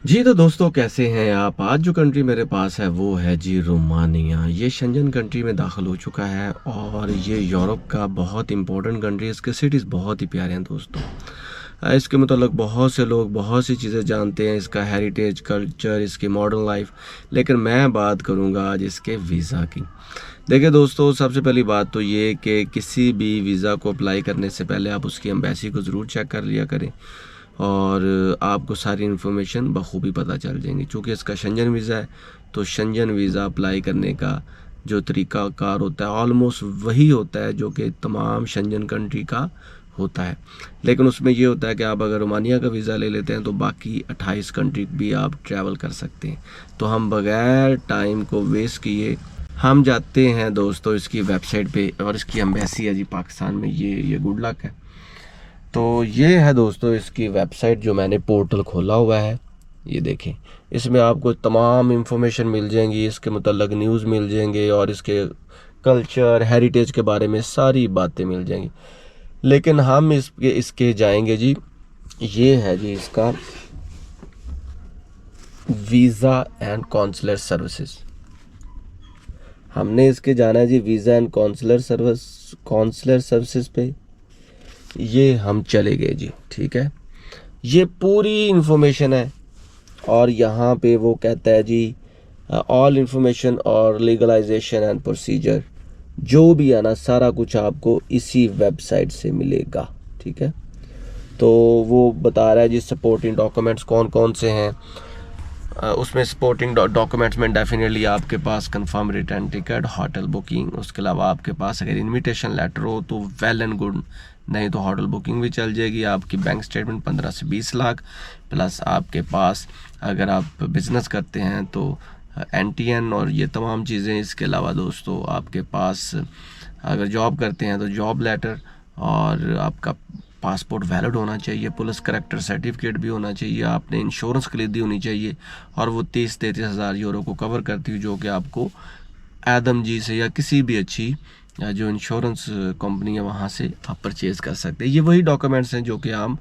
जी तो दोस्तों, कैसे हैं आप। आज जो कंट्री मेरे पास है वो है जी रोमानिया। ये शेंजन कंट्री में दाखिल हो चुका है और ये यूरोप का बहुत इंपॉर्टेंट कंट्री है। इसके सिटीज़ बहुत ही प्यारे हैं दोस्तों। इसके मतलब बहुत से लोग बहुत सी चीज़ें जानते हैं, इसका हेरिटेज, कल्चर, इसकी मॉडर्न लाइफ। लेकिन मैं बात करूँगा आज इसके वीज़ा की। देखिए दोस्तों, सबसे पहली बात तो ये कि किसी भी वीज़ा को अप्लाई करने से पहले आप उसकी एम्बेसी को ज़रूर चेक कर लिया करें और आपको सारी इन्फॉर्मेशन बखूबी पता चल जाएंगी। चूँकि इसका शेंजन वीज़ा है तो शेंजन वीज़ा अप्लाई करने का जो तरीक़ाकार होता है ऑलमोस्ट वही होता है जो कि तमाम शेंजन कंट्री का होता है। लेकिन उसमें ये होता है कि आप अगर रोमानिया का वीज़ा ले लेते हैं तो बाकी 28 कंट्री भी आप ट्रैवल कर सकते हैं। तो हम बग़ैर टाइम को वेस्ट किए हम जाते हैं दोस्तों इसकी वेबसाइट पे। और इसकी एम्बेसी है जी पाकिस्तान में, ये गुड लक है। तो ये है दोस्तों इसकी वेबसाइट जो मैंने पोर्टल खोला हुआ है। ये देखें, इसमें आपको तमाम इंफॉर्मेशन मिल जाएंगी, इसके मतलब न्यूज़ मिल जाएंगे और इसके कल्चर, हेरिटेज के बारे में सारी बातें मिल जाएंगी। लेकिन हम इसके जाएंगे जी। ये है जी इसका वीज़ा एंड कॉन्सुलर सर्विसेज। हमने इसके जाना है जी वीज़ा एंड कॉन्सुलर सर्विसेज पे। ये हम चले गए जी, ठीक है। ये पूरी इंफॉर्मेशन है और यहाँ पे वो कहता है जी ऑल इंफॉर्मेशन और लीगलाइजेशन एंड प्रोसीजर जो भी है ना, सारा कुछ आपको इसी वेबसाइट से मिलेगा, ठीक है। तो वो बता रहा है जी सपोर्टिंग डॉक्यूमेंट्स कौन कौन से हैं। उसमें सपोर्टिंग डॉक्यूमेंट्स में डेफिनेटली आपके पास confirm return ticket, hotel booking, उसके अलावा आपके पास अगर इनविटेशन लेटर हो तो वेल एंड गुड, नहीं तो होटल बुकिंग भी चल जाएगी। आपकी बैंक स्टेटमेंट 15 से 20 लाख प्लस आपके पास अगर आप बिज़नेस करते हैं तो NTN और ये तमाम चीज़ें। इसके अलावा दोस्तों आपके पास अगर जॉब करते हैं तो जॉब लेटर और आपका पासपोर्ट वैलिड होना चाहिए, पुलिस करैक्टर सर्टिफिकेट भी होना चाहिए, आपने इंश्योरेंस खरीदी होनी चाहिए और वो 30-33 हज़ार यूरो को कवर करती है, जो कि आपको एदम जी से या किसी भी अच्छी जो इंश्योरेंस कंपनी है वहाँ से आप परचेज़ कर सकते हैं। ये वही डॉक्यूमेंट्स हैं जो कि हम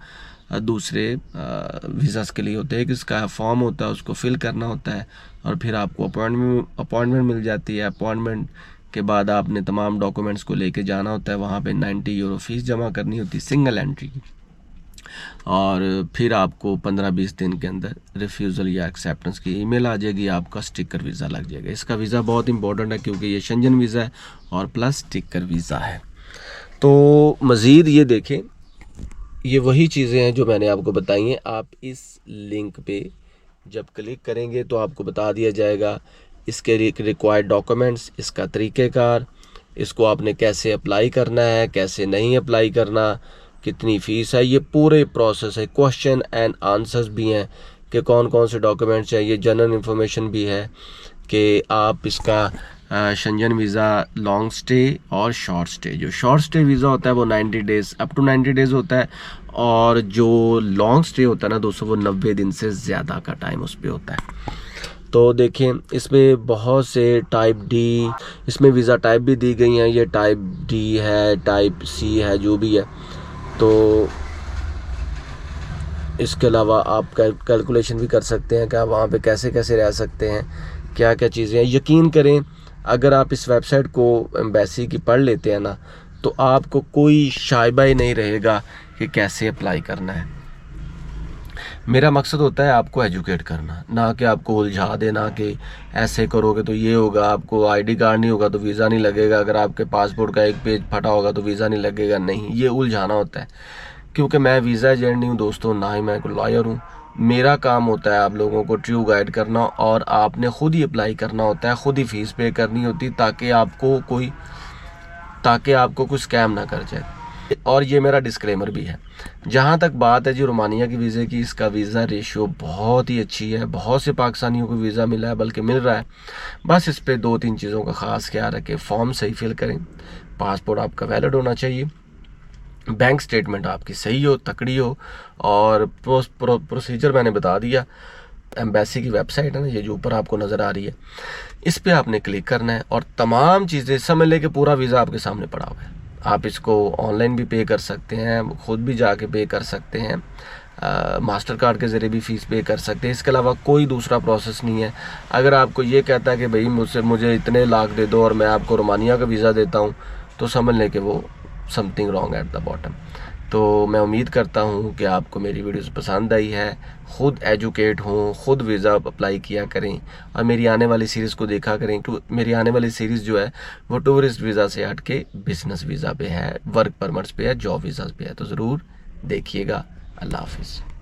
दूसरे वीज़ास के लिए होते हैं। कि इसका फॉर्म होता है, उसको फिल करना होता है और फिर आपको अपॉइंटमेंट मिल जाती है। अपॉइंटमेंट के बाद आपने तमाम डॉक्यूमेंट्स को लेके जाना होता है, वहाँ पे 90 यूरो फीस जमा करनी होती है सिंगल एंट्री की। और फिर आपको 15-20 दिन के अंदर रिफ्यूज़ल या एक्सेप्टेंस की ईमेल आ जाएगी, आपका स्टिकर वीज़ा लग जाएगा। इसका वीज़ा बहुत इंपॉर्टेंट है क्योंकि ये शेंजन वीज़ा है और प्लस स्टिकर वीज़ा है। तो मज़ीद ये देखें, ये वही चीज़ें हैं जो मैंने आपको बताई हैं। आप इस लिंक पे जब क्लिक करेंगे तो आपको बता दिया जाएगा इसके रिक्वायर्ड डॉक्यूमेंट्स, इसका तरीक़ेकार, इसको आपने कैसे अप्लाई करना है, कैसे नहीं अप्लाई करना, कितनी फ़ीस है, ये पूरे प्रोसेस है। क्वेश्चन एंड आंसर्स भी हैं कि कौन कौन से डॉक्यूमेंट्स हैं। ये जनरल इन्फॉर्मेशन भी है कि आप इसका शेंजन वीज़ा लॉन्ग स्टे और शॉर्ट स्टे। जो शॉर्ट स्टे वीज़ा होता है वो 90 डेज़ अप टू 90 डेज़ होता है और जो लॉन्ग स्टे होता है ना दोस्तों वो 90 दिन से ज़्यादा का टाइम उस पर होता है। तो देखें इसमें बहुत से टाइप डी, इसमें वीज़ा टाइप भी दी गई हैं। ये टाइप डी है, टाइप सी है, जो भी है। तो इसके अलावा आप कैलकुलेशन भी कर सकते हैं कि आप वहाँ पे कैसे कैसे रह सकते हैं, क्या क्या चीज़ें हैं। यकीन करें अगर आप इस वेबसाइट को एम्बेसी की पढ़ लेते हैं ना तो आपको कोई शायबा ही नहीं रहेगा कि कैसे अप्लाई करना है। मेरा मकसद होता है आपको एजुकेट करना, ना कि आपको उलझा देना कि ऐसे करोगे तो ये होगा, आपको आईडी कार्ड नहीं होगा तो वीज़ा नहीं लगेगा, अगर आपके पासपोर्ट का एक पेज फटा होगा तो वीज़ा नहीं लगेगा। नहीं, ये उलझाना होता है। क्योंकि मैं वीज़ा एजेंट नहीं हूँ दोस्तों, ना ही मैं कोई लॉयर हूँ। मेरा काम होता है आप लोगों को ट्रू गाइड करना और आपने ख़ुद ही अप्लाई करना होता है, ख़ुद ही फ़ीस पे करनी होती ताकि आपको कोई स्कैम ना कर जाए। और ये मेरा डिस्क्लेमर भी है। जहाँ तक बात है जी रोमानिया की वीज़े की, इसका वीज़ा रेशियो बहुत ही अच्छी है। बहुत से पाकिस्तानियों को वीज़ा मिला है, बल्कि मिल रहा है। बस इस पर 2-3 चीज़ों का ख़ास ख्याल रखें। फॉर्म सही फिल करें, पासपोर्ट आपका वैलिड होना चाहिए, बैंक स्टेटमेंट आपकी सही हो, तकड़ी हो, और प्रोसीजर मैंने बता दिया। एम्बेसी की वेबसाइट है ना, ये जो ऊपर आपको नज़र आ रही है, इस पर आपने क्लिक करना है और तमाम चीज़ें समझ ले के पूरा वीज़ा आपके सामने पड़ा हुआ है। आप इसको ऑनलाइन भी पे कर सकते हैं, ख़ुद भी जाके पे कर सकते हैं। मास्टर कार्ड के ज़रिए भी फ़ीस पे कर सकते हैं। इसके अलावा कोई दूसरा प्रोसेस नहीं है। अगर आपको ये कहता है कि भाई मुझे इतने लाख दे दो और मैं आपको रोमानिया का वीज़ा देता हूँ, तो समझ लें कि वो something wrong at the bottom. तो मैं उम्मीद करता हूँ कि आपको मेरी वीडियोस पसंद आई है। ख़ुद एजुकेट हों, ख़ुद वीज़ा अप्लाई किया करें और मेरी आने वाली सीरीज़ को देखा करें। मेरी आने वाली सीरीज़ जो है वो टूरिस्ट वीज़ा से हट के बिज़नेस वीज़ा पे है, वर्क परमिट्स पे है, जॉब वीज़ा पे है। तो ज़रूर देखिएगा। अल्लाह हाफिज़।